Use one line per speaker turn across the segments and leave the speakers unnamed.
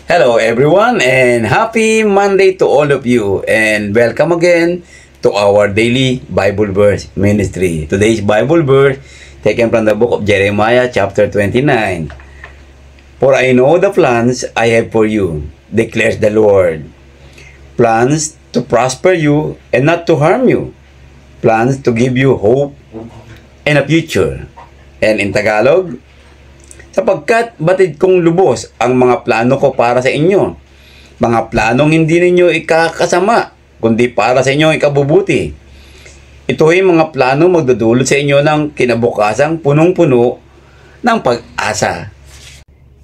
Hello everyone and happy Monday to all of you and welcome again to our daily Bible verse ministry. Today's Bible verse taken from the book of Jeremiah chapter 29. For I know the plans I have for you, declares the Lord. Plans to prosper you and not to harm you. Plans to give you hope and a future. And in Tagalog, sapagkat batid kong lubos ang mga plano ko para sa inyo. Mga planong hindi ninyo ikakasama, kundi para sa inyong ikabubuti. Ito ay mga plano magdudulot sa inyo ng kinabukasang punong-puno ng pag-asa.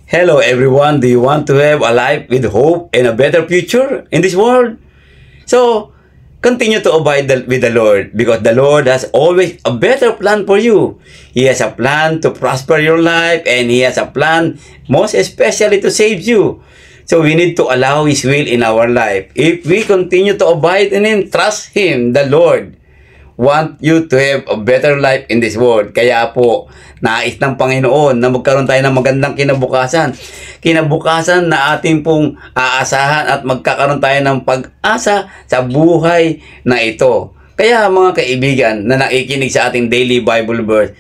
Hello everyone, do you want to have a life with hope and a better future in this world? So, continue to abide with the Lord because the Lord has always a better plan for you. He has a plan to prosper your life and He has a plan most especially to save you. So we need to allow His will in our life. If we continue to abide in Him, trust Him, the Lord want you to have a better life in this world. Kaya po, nais ng Panginoon na magkaroon tayo ng magandang kinabukasan. Kinabukasan na ating pong aasahan at magkakaroon tayo ng pag-asa sa buhay na ito. Kaya mga kaibigan na nakikinig sa ating daily Bible verse,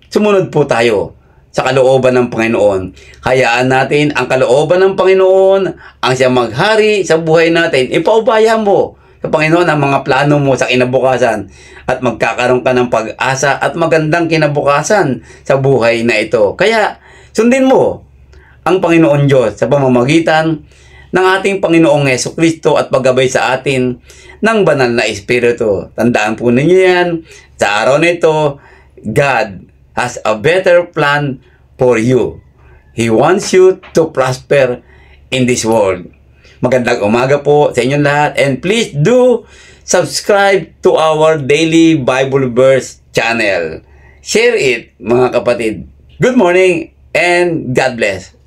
sumunod po tayo sa kalooban ng Panginoon. Hayaan natin ang kalooban ng Panginoon, ang siya maghari sa buhay natin. Ipaubaya mo sa Panginoon ang mga plano mo sa kinabukasan at magkakaroon ka ng pag-asa at magandang kinabukasan sa buhay na ito. Kaya sundin mo ang Panginoon Diyos sa pamamagitan ng ating Panginoong Jesucristo at paggabay sa atin ng banal na Espiritu. Tandaan po ninyo yan, sa araw na ito, God has a better plan for you. He wants you to prosper in this world. Magandang umaga po sa inyong lahat and please do subscribe to our daily Bible verse channel. Share it mga kapatid. Good morning and God bless.